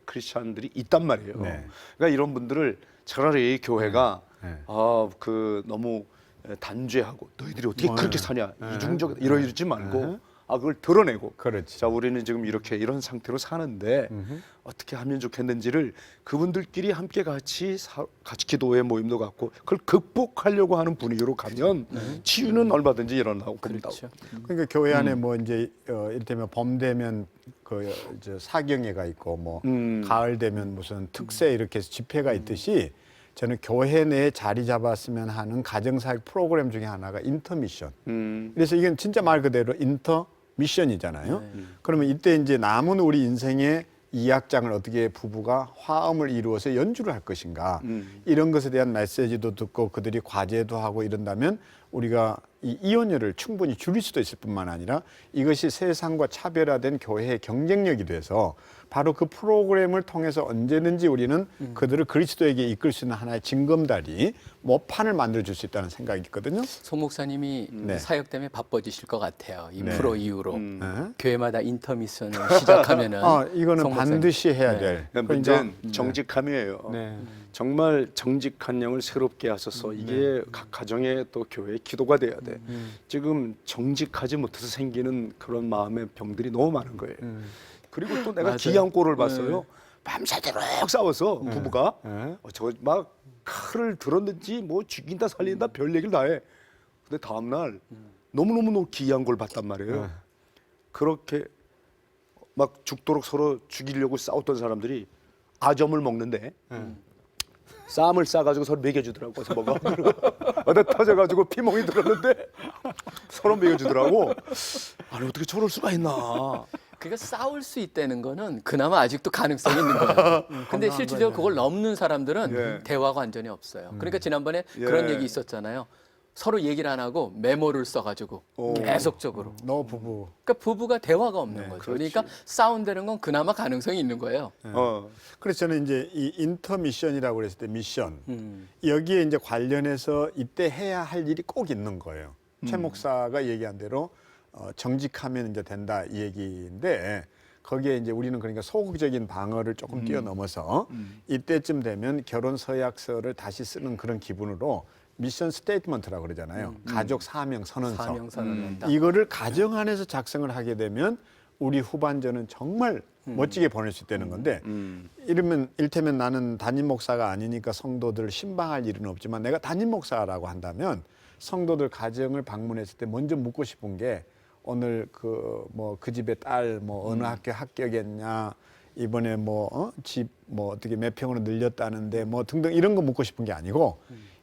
크리스천들이 있단 말이에요. 네. 그러니까 이런 분들을 차라리 교회가 네. 너무 단죄하고 너희들이 어떻게 그렇게 사냐 이중적 이러지 말고 그걸 드러내고 그렇지. 자 우리는 지금 이렇게 이런 상태로 사는데 어떻게 하면 좋겠는지를 그분들끼리 함께 같이 기도회 모임도 갖고 그걸 극복하려고 하는 분위기로 가면 치유는 얼마든지 일어나고 봅니다. 그렇죠. 그러니까 교회 안에 뭐 이제 이를테면 봄 되면 그 이제 사경회가 있고 뭐 가을 되면 무슨 특세 이렇게 해서 집회가 있듯이 저는 교회 내에 자리 잡았으면 하는 가정사역 프로그램 중에 하나가 인터미션. 그래서 이건 진짜 말 그대로 인터미션이잖아요. 그러면 이때 이제 남은 우리 인생의 이 악장을 어떻게 부부가 화음을 이루어서 연주를 할 것인가 이런 것에 대한 메시지도 듣고 그들이 과제도 하고 이런다면 우리가 이 이혼율을 충분히 줄일 수도 있을 뿐만 아니라 이것이 세상과 차별화된 교회의 경쟁력이 돼서 바로 그 프로그램을 통해서 언제든지 우리는 그들을 그리스도에게 이끌 수 있는 하나의 징검다리, 모판을 만들어줄 수 있다는 생각이 있거든요. 송 목사님이 네. 사역 때문에 바빠지실 것 같아요. 이 네. 프로 이후로 네. 교회마다 인터미션을 시작하면은 이거는 송 목사님. 반드시 해야 네. 될. 그러니까 문제는 정직함이에요. 네. 정말 정직한 영을 새롭게 하셔서 이게 각 가정의 또 교회의 기도가 돼야 돼. 지금 정직하지 못해서 생기는 그런 마음의 병들이 너무 많은 거예요. 그리고 또 내가 맞아요. 기이한 꼴을 봤어요. 밤새도록 싸워서 부부가 저 막 칼을 들었는지 뭐 죽인다 살린다 별 얘기를 다 해. 근데 다음 날 너무너무 기이한 걸 봤단 말이에요. 그렇게 막 죽도록 서로 죽이려고 싸웠던 사람들이 아점을 먹는데 쌈을 싸가지고 서로 먹여주더라고. 그래서 먹어. 어디 터져가지고 피멍이 들었는데 서로 먹여주더라고. 아니 어떻게 저럴 수가 있나. 그러니까 싸울 수 있다는 거는 그나마 아직도 가능성이 있는 거예요. 근데 실질적으로 그걸 넘는 사람들은 예. 대화가 완전히 없어요. 그러니까 지난번에 그런 얘기 있었잖아요. 서로 얘기를 안 하고 메모를 써가지고 계속적으로. 너 부부. 그러니까 부부가 대화가 없는 거죠. 그렇지. 그러니까 싸운다는 건 그나마 가능성이 있는 거예요. 그래서 저는 이제 이 인터미션이라고 그랬을 때 미션 여기에 이제 관련해서 이때 해야 할 일이 꼭 있는 거예요. 최 목사가 얘기한 대로 정직하면 이제 된다 이 얘기인데 거기에 이제 우리는 그러니까 소극적인 방어를 조금 뛰어넘어서 이때쯤 되면 결혼 서약서를 다시 쓰는 그런 기분으로 미션 스테이트먼트라고 그러잖아요. 가족 사명 선언서. 사명 선언한다. 이거를 가정 안에서 작성을 하게 되면 우리 후반전은 정말 멋지게 보낼 수 있다는 건데 이를테면 나는 담임 목사가 아니니까 성도들을 신방할 일은 없지만 내가 담임 목사라고 한다면 성도들 가정을 방문했을 때 먼저 묻고 싶은 게 오늘 그 집의 딸 어느 학교 합격했냐 이번에 집 어떻게 몇 평으로 늘렸다는데 등등 이런 거 묻고 싶은 게 아니고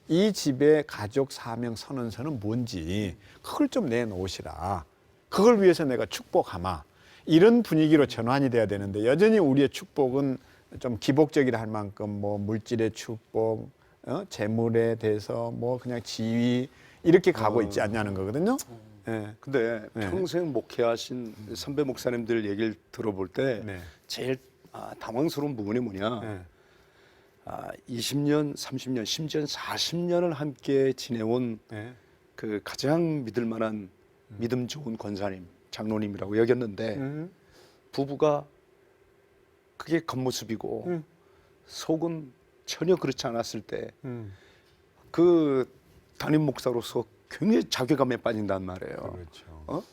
이 집의 가족 사명 선언서는 뭔지 그걸 좀 내놓으시라. 그걸 위해서 내가 축복하마. 이런 분위기로 전환이 돼야 되는데 여전히 우리의 축복은 좀 기복적이라 할 만큼 물질의 축복, 재물에 대해서 그냥 지위 이렇게 가고 있지 않냐는 거거든요. 네. 근데 네. 평생 목회하신 선배 목사님들 얘기를 들어볼 때 네. 제일 당황스러운 부분이 뭐냐? 네. 20년, 30년, 심지어 40년을 함께 지내온 네. 그 가장 믿을 만한 믿음 좋은 권사님, 장로님이라고 여겼는데 부부가 그게 겉모습이고 속은 전혀 그렇지 않았을 때 그 담임 목사로서 굉장히 자괴감에 빠진단 말이에요. 그렇죠.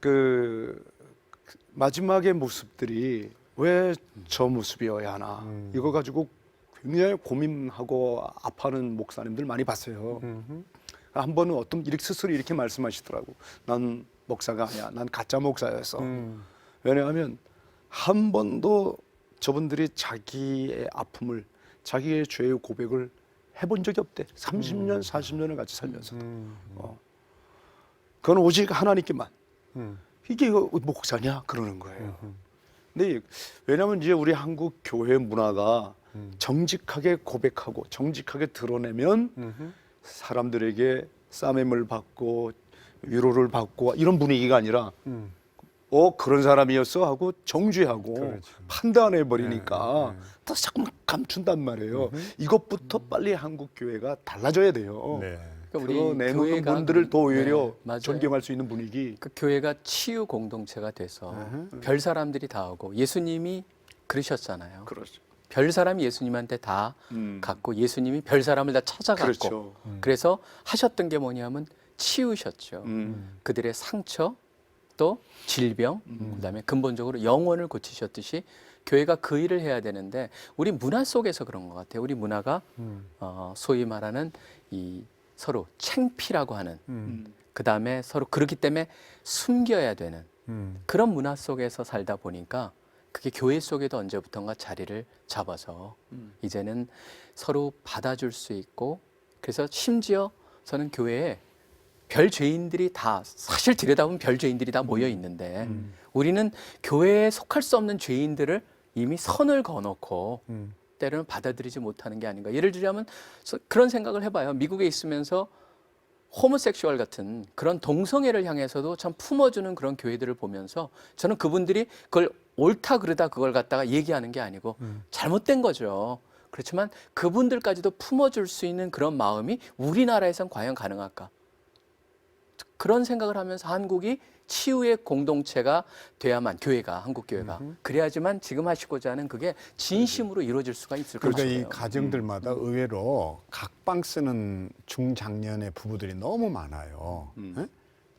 그 마지막의 모습들이 왜 저 모습이어야 하나 이거 가지고 굉장히 고민하고 아파하는 목사님들 많이 봤어요. 한 번은 스스로 이렇게 말씀하시더라고. 난 목사가 아니야. 난 가짜 목사였어. 왜냐하면 한 번도 저분들이 자기의 아픔을, 자기의 죄의 고백을 해본 적이 없대. 30년, 40년을 같이 살면서도. 그건 오직 하나님께만. 이게 목사냐? 그러는 거예요. 근데 왜냐하면 이제 우리 한국 교회 문화가 정직하게 고백하고 정직하게 드러내면 사람들에게 싸매을 받고 위로를 받고 이런 분위기가 아니라 그런 사람이었어 하고 정죄하고 그렇죠. 판단해 버리니까 더 자꾸 감춘단 말이에요. 이것부터 빨리 한국 교회가 달라져야 돼요. 네. 그러니까 드러내는 교회가 분들을 더 오히려 네, 맞아요. 존경할 수 있는 분위기. 그 교회가 치유 공동체가 돼서 별 사람들이 다 오고 예수님이 그러셨잖아요. 그렇죠. 별 사람이 예수님한테 다 갔고 예수님이 별 사람을 다 찾아갔고 그렇죠. 그래서 하셨던 게 뭐냐면 치우셨죠. 그들의 상처 또 질병 그다음에 근본적으로 영혼을 고치셨듯이 교회가 그 일을 해야 되는데 우리 문화 속에서 그런 것 같아요. 우리 문화가 소위 말하는 이 서로 창피라고 하는 그다음에 서로 그렇기 때문에 숨겨야 되는 그런 문화 속에서 살다 보니까 그게 교회 속에도 언제부턴가 자리를 잡아서 이제는 서로 받아줄 수 있고 그래서 심지어 저는 교회에 별 죄인들이 다 사실 들여다보면 별 죄인들이 다 모여 있는데 우리는 교회에 속할 수 없는 죄인들을 이미 선을 그어놓고 때로는 받아들이지 못하는 게 아닌가. 예를 들자면 그런 생각을 해봐요. 미국에 있으면서 호모섹슈얼 같은 그런 동성애를 향해서도 참 품어주는 그런 교회들을 보면서 저는 그분들이 그걸 옳다 그르다 그걸 갖다가 얘기하는 게 아니고 잘못된 거죠. 그렇지만 그분들까지도 품어줄 수 있는 그런 마음이 우리나라에선 과연 가능할까? 그런 생각을 하면서 한국이 치유의 공동체가 돼야만 교회가 한국 교회가 그래야지만 지금 하시고자 하는 그게 진심으로 이루어질 수가 있을 것 그러니까 같아요. 이 가정들마다 의외로 각방 쓰는 중장년의 부부들이 너무 많아요. 예?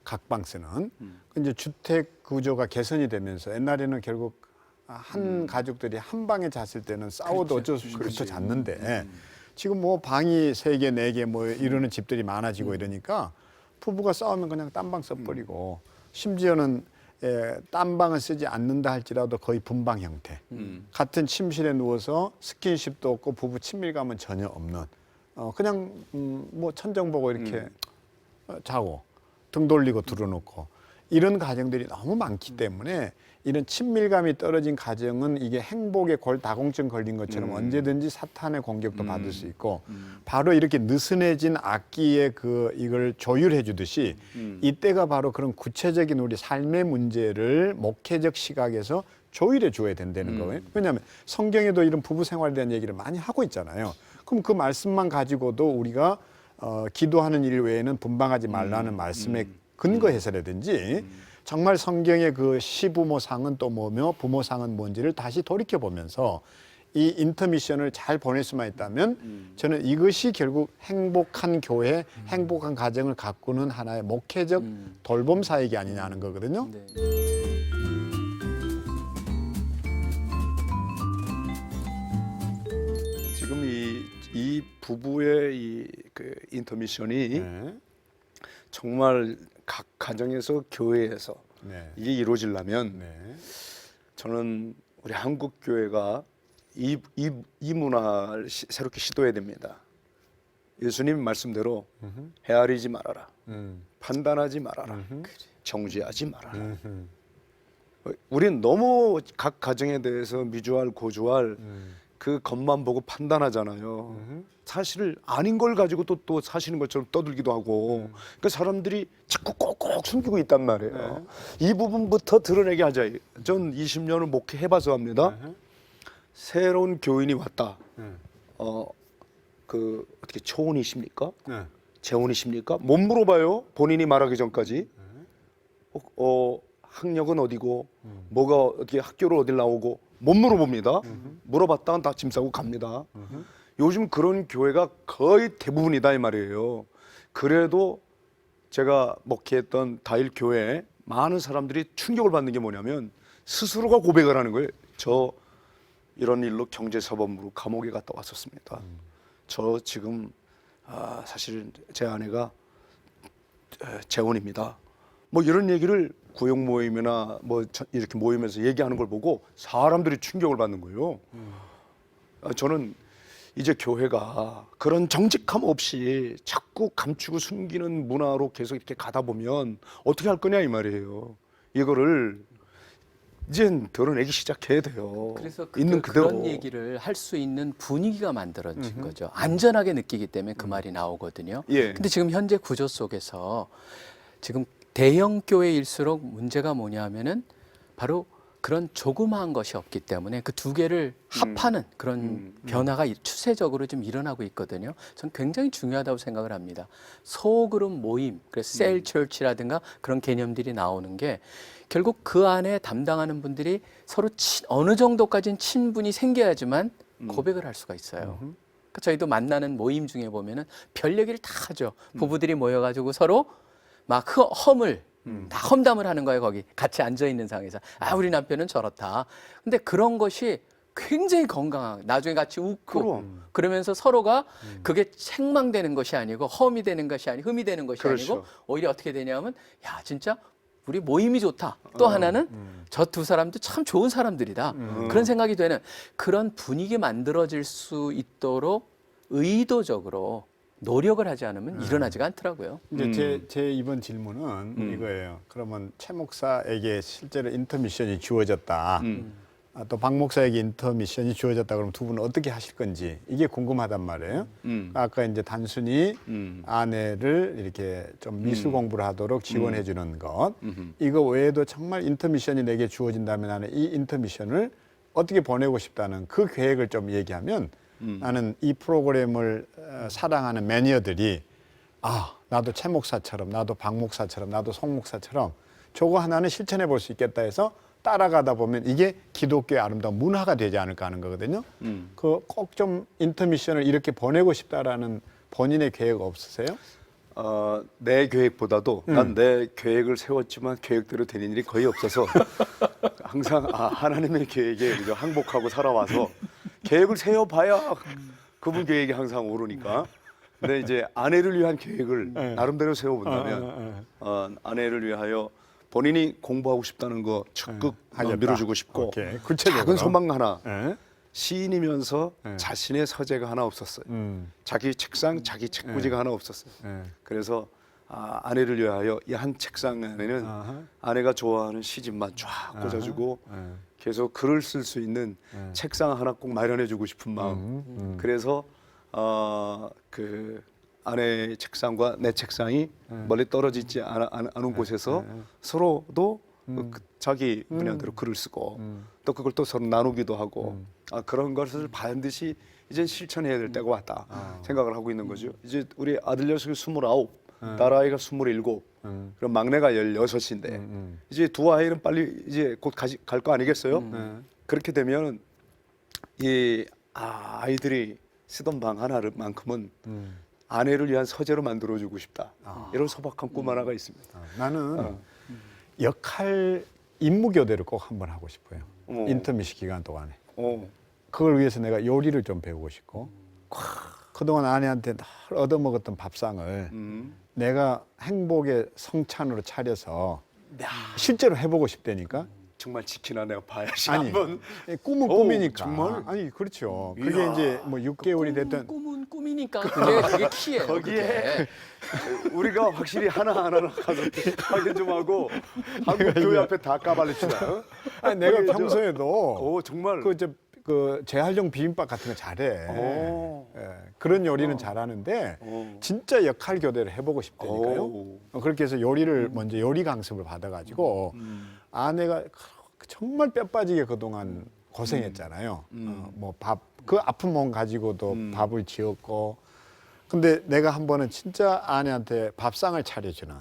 각방 쓰는. 이제 주택 구조가 개선이 되면서 옛날에는 결국 한 가족들이 한 방에 잤을 때는 싸워도 어쩔 수 없이 붙어 잤는데 지금 방이 3개, 4개 이러는 집들이 많아지고 이러니까 부부가 싸우면 그냥 딴 방 써버리고 심지어는 딴 방을 쓰지 않는다 할지라도 거의 분방 형태. 같은 침실에 누워서 스킨십도 없고 부부 친밀감은 전혀 없는 그냥 천정 보고 이렇게 자고 등 돌리고 들어놓고 이런 가정들이 너무 많기 때문에 이런 친밀감이 떨어진 가정은 이게 행복의 다공증 걸린 것처럼 언제든지 사탄의 공격도 받을 수 있고 바로 이렇게 느슨해진 악기의 이걸 조율해 주듯이 이때가 바로 그런 구체적인 우리 삶의 문제를 목회적 시각에서 조율해 줘야 된다는 거예요. 왜냐하면 성경에도 이런 부부 생활에 대한 얘기를 많이 하고 있잖아요. 그럼 그 말씀만 가지고도 우리가 기도하는 일 외에는 분방하지 말라는 말씀에 근거해서라든지 정말 성경의 그 시부모상은 또 뭐며 부모상은 뭔지를 다시 돌이켜 보면서 이 인터미션을 잘 보낼 수만 있다면 저는 이것이 결국 행복한 교회, 행복한 가정을 가꾸는 하나의 목회적 돌봄 사역이 아니냐 하는 거거든요. 네. 지금 이 부부의 그 인터미션이 네. 정말 각 가정에서 교회에서 네. 이게 이루어지려면 네. 저는 우리 한국 교회가 이 문화를 새롭게 시도해야 됩니다. 예수님 말씀대로 헤아리지 말아라, 판단하지 말아라, 정죄하지 말아라. 우리는 너무 각 가정에 대해서 미주알 고주알 그 것만 보고 판단하잖아요. 사실 아닌 걸 가지고 또 사실인 것처럼 떠들기도 하고, 그러니까 사람들이 자꾸 꼭꼭 숨기고 있단 말이에요. 이 부분부터 드러내게 하자. 전 20년을 목회해봐서 합니다. 새로운 교인이 왔다. 그 어떻게 초혼이십니까? 재혼이십니까? 못 물어봐요. 본인이 말하기 전까지. 학력은 어디고, 뭐가 어떻게 학교를 어딜 나오고 못 물어봅니다. 물어봤다간 다 짐 싸고 갑니다. 요즘 그런 교회가 거의 대부분이다 이 말이에요. 그래도 제가 목회했던 다일 교회에 많은 사람들이 충격을 받는 게 뭐냐면 스스로가 고백을 하는 거예요. 저 이런 일로 경제사범으로 감옥에 갔다 왔었습니다. 저 지금 사실 제 아내가 재혼입니다. 뭐 이런 얘기를 구역 모임이나 뭐 이렇게 모이면서 얘기하는 걸 보고 사람들이 충격을 받는 거예요. 저는 이제 교회가 그런 정직함 없이 자꾸 감추고 숨기는 문화로 계속 이렇게 가다 보면 어떻게 할 거냐 이 말이에요. 이거를 이젠 드러내기 시작해야 돼요. 그래서 있는 그대로. 그런 얘기를 할 수 있는 분위기가 만들어진 거죠. 안전하게 느끼기 때문에 그 말이 나오거든요. 예. 근데 지금 현재 구조 속에서 지금 대형 교회일수록 문제가 뭐냐면은 바로 그런 조그마한 것이 없기 때문에 그 두 개를 합하는 그런 변화가 추세적으로 좀 일어나고 있거든요. 전 굉장히 중요하다고 생각을 합니다. 소그룹 모임, 그래서 셀 처치라든가 그런 개념들이 나오는 게 결국 그 안에 담당하는 분들이 서로 어느 정도까지는 친분이 생겨야지만 고백을 할 수가 있어요. 그러니까 저희도 만나는 모임 중에 보면은 별 얘기를 다 하죠. 부부들이 모여가지고 서로 막 험을 다 험담을 하는 거예요. 거기 같이 앉아 있는 상황에서 우리 남편은 저렇다. 근데 그런 것이 굉장히 건강한, 나중에 같이 웃고 그러면서 서로가 그게 책망되는 것이 아니고 험이 되는 것이 아니고 흠이 되는 것이 그렇죠. 아니고 오히려 어떻게 되냐면 야 진짜 우리 모임이 좋다. 또 하나는 저 두 사람도 참 좋은 사람들이다. 그런 생각이 되는 그런 분위기 만들어질 수 있도록 의도적으로 노력을 하지 않으면 일어나지가 않더라고요. 이제 제 이번 질문은 이거예요. 그러면 최 목사에게 실제로 인터미션이 주어졌다. 또 박 목사에게 인터미션이 주어졌다. 그러면 두 분은 어떻게 하실 건지 이게 궁금하단 말이에요. 아까 이제 단순히 아내를 이렇게 좀 미술 공부를 하도록 지원해 주는 것. 이거 외에도 정말 인터미션이 내게 주어진다면 나는 이 인터미션을 어떻게 보내고 싶다는 그 계획을 좀 얘기하면 나는 이 프로그램을 사랑하는 매니어들이 나도 최 목사처럼 나도 박 목사처럼 나도 송 목사처럼 저거 하나는 실천해 볼 수 있겠다 해서 따라가다 보면 이게 기독교의 아름다운 문화가 되지 않을까 하는 거거든요. 그 꼭 좀 인터미션을 이렇게 보내고 싶다라는 본인의 계획 없으세요? 내 계획보다도 난 내 계획을 세웠지만 계획대로 되는 일이 거의 없어서 항상 하나님의 계획에 우리가 항복하고 살아와서 계획을 세워봐야 그분 계획이 항상 오르니까. 근데 이제 아내를 위한 계획을 나름대로 세워본다면 아내를 위하여 본인이 공부하고 싶다는 거 적극 밀어주고 싶고 오케이. 구체적으로. 작은 소망 하나. 네. 시인이면서 자신의 서재가 하나 없었어요. 자기 책상, 자기 책꽂이가 하나 없었어요. 그래서 아내를 위하여 이 한 책상 안에는 아내가 좋아하는 시집만 쫙 꽂아주고 계속 글을 쓸 수 있는 책상 하나 꼭 마련해주고 싶은 마음. 그래서 그 아내의 책상과 내 책상이 멀리 떨어지지 않은 곳에서 서로도 자기 분야대로 글을 쓰고 또 그걸 또 서로 나누기도 하고 그런 것을 반드시 이제 실천해야 될 때가 왔다 생각을 하고 있는 거죠. 이제 우리 아들 녀석이 29, 딸아이가 27, 그럼 막내가 16인데 이제 두 아이는 빨리 이제 곧 갈 거 아니겠어요? 그렇게 되면 이 아이들이 쓰던 방 하나만큼은 아내를 위한 서재로 만들어주고 싶다. 이런 소박한 꿈 하나가 있습니다. 나는 역할 임무 교대를 꼭 한번 하고 싶어요. 인터미시 기간 동안에. 그걸 위해서 내가 요리를 좀 배우고 싶고 그동안 아내한테 늘 얻어먹었던 밥상을 내가 행복의 성찬으로 차려서 실제로 해보고 싶다니까. 정말 지키나 내가 봐야지 아니, 한번. 꿈은 오, 꿈이니까. 정말? 아니 그렇죠. 그게 이제 뭐 6개월이 됐든 꿈은 꿈이니까 그게 키예요. 거기에 우리가 확실히 하나하나 가서 확인 좀 하고 한국 교회 앞에 다 까발립시다. 어? 아니, 내가 거기 평소에도 정말 그 재활용 비빔밥 같은 거 잘해. 오. 예, 그런 요리는 잘하는데 진짜 역할 교대를 해보고 싶다니까요. 오. 그렇게 해서 요리를 먼저 요리 강습을 받아가지고 아내가 정말 뼈 빠지게 그동안 고생했잖아요. 뭐 그 아픈 몸 가지고도 밥을 지었고. 근데 내가 한 번은 진짜 아내한테 밥상을 차려주는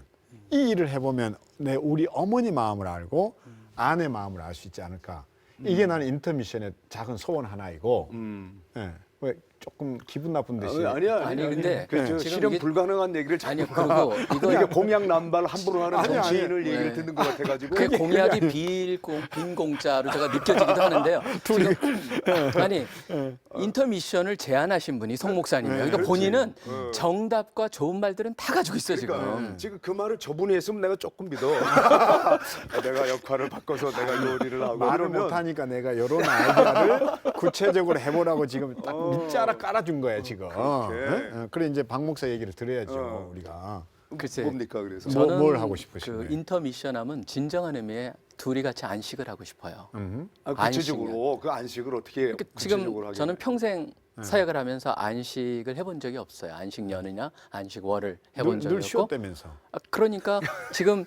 이 일을 해보면 우리 어머니 마음을 알고 아내 마음을 알 수 있지 않을까. 이게 나는 인터미션의 작은 소원 하나이고. 예, 왜 조금 기분 나쁜 듯이. 아니야. 아니, 근데 그 지금 실현 이게- 불가능한 얘기를 자꾸 아니 그리고 이게 공약 남발 함부로 하는 아니, 정치인을 아니. 얘기를 네. 듣는 것 같아가지고 그 공약이 빈 공짜로 제가 느껴지기도 하는데요. 지금 아니 인터미션을 제안하신 분이 송 목사님이에요. 그러니까 그렇지. 본인은 정답과 좋은 말들은 다 가지고 있어요 그러니까 지금. 지금 그 말을 저분이 했으면 내가 조금 믿어. 내가 역할을 바꿔서 내가 요리를 하고 말을 이러면 못하니까 내가 이런 아이디어를 구체적으로 해보라고 지금 딱 밑자락 깔아준 거야 지금. 예? 그래 이제 박 목사 얘기를 들어야죠 우리가. 글쎄. 뭡니까 그래서? 뭐- 저는 뭘 하고 싶으신가요? 그 인터미션하면 진정한 의미의 둘이 같이 안식을 하고 싶어요. 구체적으로 그 안식을 어떻게 그러니까 구체적으로 지금 하게? 저는 평생 사역을 하면서 안식을 해본 적이 없어요. 안식년이나 안식월을 해본 적이 늘 없고. 쉬었다면서. 그러니까 지금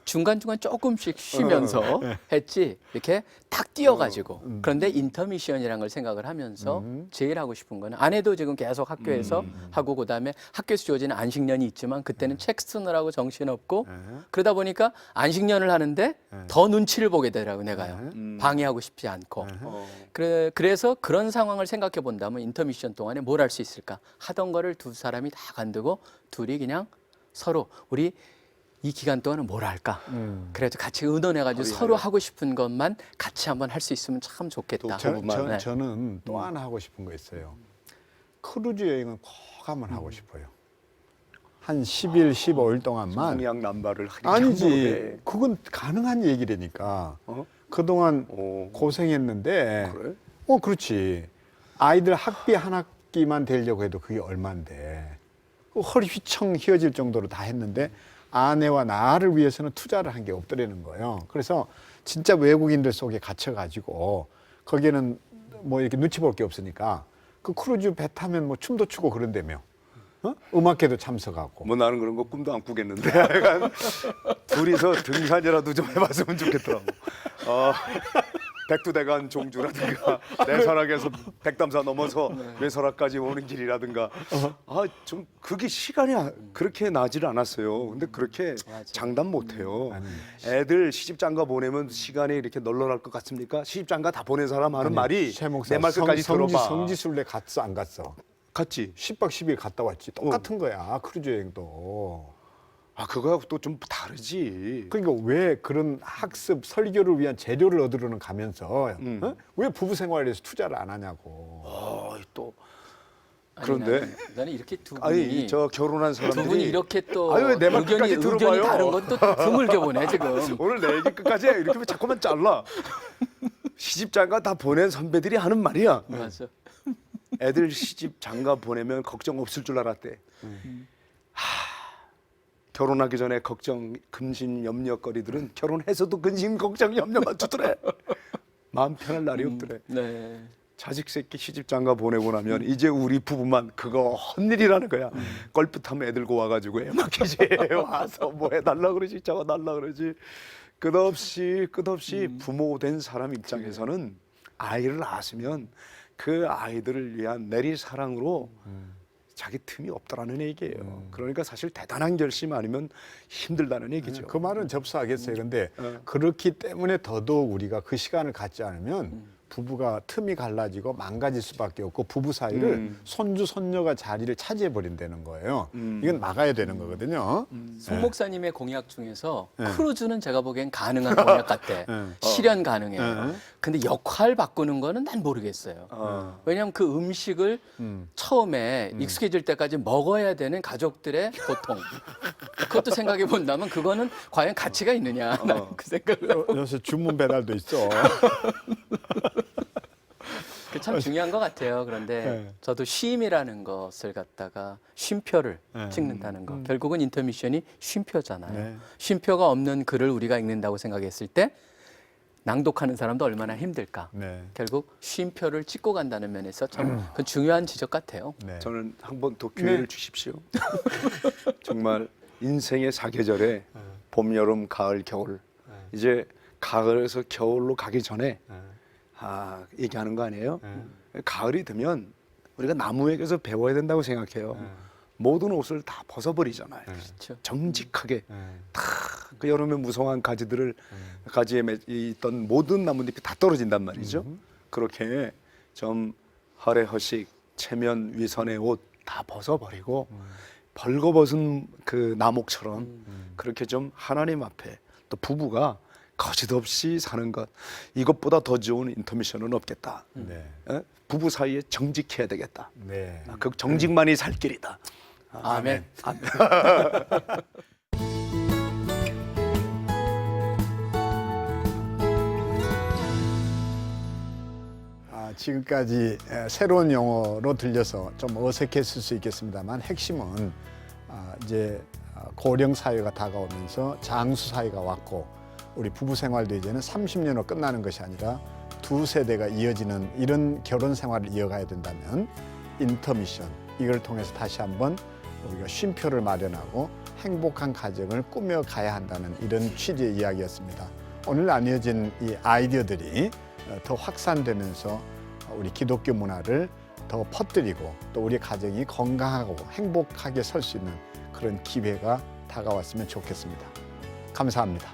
중간중간 조금씩 쉬면서 했지 이렇게 탁 뛰어가지고 그런데 인터미션이라는 걸 생각을 하면서 제일 하고 싶은 거는 아내도 지금 계속 학교에서 하고 그다음에 학교에서 주어지는 안식년이 있지만 그때는 책 쓰느라고 정신없고 그러다 보니까 안식년을 하는데 더 눈치를 보게 되더라고요. 내가요. 방해하고 싶지 않고. 그래서 그런 상황을 생각해 본다면 인터미션 동안에 뭘 할 수 있을까? 하던 거를 두 사람이 다 간두고 둘이 그냥 서로 우리 이 기간 동안은 뭘 할까? 그래도 같이 의논해가지고 서로 하고 싶은 것만 같이 한번 할 수 있으면 참 좋겠다. 네. 저는 또 하나 하고 싶은 거 있어요. 크루즈 여행은 꼭 한번 하고 싶어요. 한 10일, 15일 동안만. 공약 남발을 아니지. 그건 가능한 얘기라니까. 그동안 고생했는데. 그래? 그렇지. 아이들 학비 한 학기만 되려고 해도 그게 얼만데. 허리 휘청 휘어질 정도로 다 했는데 아내와 나를 위해서는 투자를 한 게 없더라는 거예요. 그래서 진짜 외국인들 속에 갇혀가지고 거기에는 뭐 이렇게 눈치 볼 게 없으니까 그 크루즈 배 타면 뭐 춤도 추고 그런다며. 음악회도 참석하고. 뭐 나는 그런 거 꿈도 안 꾸겠는데 약간 둘이서 등산이라도 좀 해봤으면 좋겠더라고. 백두대간 종주라든가 내설악에서 백담사 넘어서 외설악까지 오는 길이라든가 좀 그게 시간이 그렇게 나질 않았어요. 근데 그렇게 장담 못해요. 애들 시집장가 보내면 시간이 이렇게 널널할 것 같습니까? 시집장가 다 보낸 사람 하는 말이 최 목사 내 말 끝까지 들어봐. 성지순례 갔어 안 갔어? 갔지. 10박 10일 갔다 왔지. 똑같은 거야 크루즈 여행도. 그거하고 또 좀 다르지. 그러니까 왜 그런 학습 설교를 위한 재료를 얻으러는 가면서 왜 부부 생활에서 투자를 안 하냐고. 또 아니, 그런데 나는 이렇게 두 분이 아니 저 결혼한 사람들이 두 분이 이렇게 또 아유, 내 말 의견이 끝까지 들어봐요. 다른 건 또 드물게 보네 지금. 오늘 내 얘기 끝까지 해. 이렇게 하면 자꾸만 잘라. 시집장가 다 보낸 선배들이 하는 말이야. 맞아. 애들 시집 장가 보내면 걱정 없을 줄 알았대. 결혼하기 전에 걱정, 근심, 염려거리들은 결혼해서도 근심, 걱정, 염려만 주더래. 마음 편할 날이 없더래. 네. 자식 새끼 시집 장가 보내고 나면 이제 우리 부부만 그거 헛일이라는 거야. 껄풋하면 애들 고 와가지고 애 맡기지. 와서 뭐 해달라 그러지, 저거 달라 그러지. 끝없이 부모 된 사람 입장에서는 아이를 낳았으면 그 아이들을 위한 내리 사랑으로 자기 틈이 없다라는 얘기예요. 그러니까 사실 대단한 결심 아니면 힘들다는 얘기죠. 그 말은 접수하겠어요. 근데 그렇기 때문에 더더욱 우리가 그 시간을 갖지 않으면 부부가 틈이 갈라지고 망가질 수밖에 없고 부부 사이를 손주 손녀가 자리를 차지해 버린다는 거예요. 이건 막아야 되는 거거든요. 송 목사님의 공약 중에서 크루즈는 제가 보기엔 가능한 공약 같아. 실현 가능해요. 근데 역할 바꾸는 거는 난 모르겠어요. 왜냐하면 그 음식을 처음에 익숙해질 때까지 먹어야 되는 가족들의 고통. 그것도 생각해 본다면 그거는 과연 가치가 있느냐. 난 그 생각을 하고. 요새 주문 배달도 있어. 그 참 중요한 것 같아요. 그런데 저도 쉼이라는 것을 갖다가 쉼표를 찍는다는 거. 결국은 인터미션이 쉼표잖아요. 네. 쉼표가 없는 글을 우리가 읽는다고 생각했을 때 낭독하는 사람도 얼마나 힘들까. 네. 결국 쉼표를 찍고 간다는 면에서 참 그 중요한 지적 같아요. 네. 저는 한 번 더 기회를 주십시오. 정말 인생의 사계절에 봄, 여름, 가을, 겨울. 이제 가을에서 겨울로 가기 전에 얘기하는 거 아니에요? 가을이 되면 우리가 나무에게서 배워야 된다고 생각해요. 모든 옷을 다 벗어버리잖아요. 그렇죠. 정직하게 다 그 여름에 무성한 가지들을 가지에 있던 모든 나뭇잎이 다 떨어진단 말이죠. 그렇게 좀 허례허식 체면 위선의 옷 다 벗어버리고 벌거벗은 그 나목처럼 그렇게 좀 하나님 앞에 또 부부가 거짓없이 사는 것 이것보다 더 좋은 인터미션은 없겠다. 네. 부부 사이에 정직해야 되겠다. 네. 그 정직만이 살 길이다. 아멘. 지금까지 새로운 용어로 들려서 좀 어색했을 수 있겠습니다만 핵심은 이제 고령 사회가 다가오면서 장수 사회가 왔고 우리 부부 생활도 이제는 30년으로 끝나는 것이 아니라 두 세대가 이어지는 이런 결혼 생활을 이어가야 된다면 인터미션 이걸 통해서 다시 한번 우리가 쉼표를 마련하고 행복한 가정을 꾸며가야 한다는 이런 취지의 이야기였습니다. 오늘 나뉘어진 이 아이디어들이 더 확산되면서 우리 기독교 문화를 더 퍼뜨리고 또 우리 가정이 건강하고 행복하게 설 수 있는 그런 기회가 다가왔으면 좋겠습니다. 감사합니다.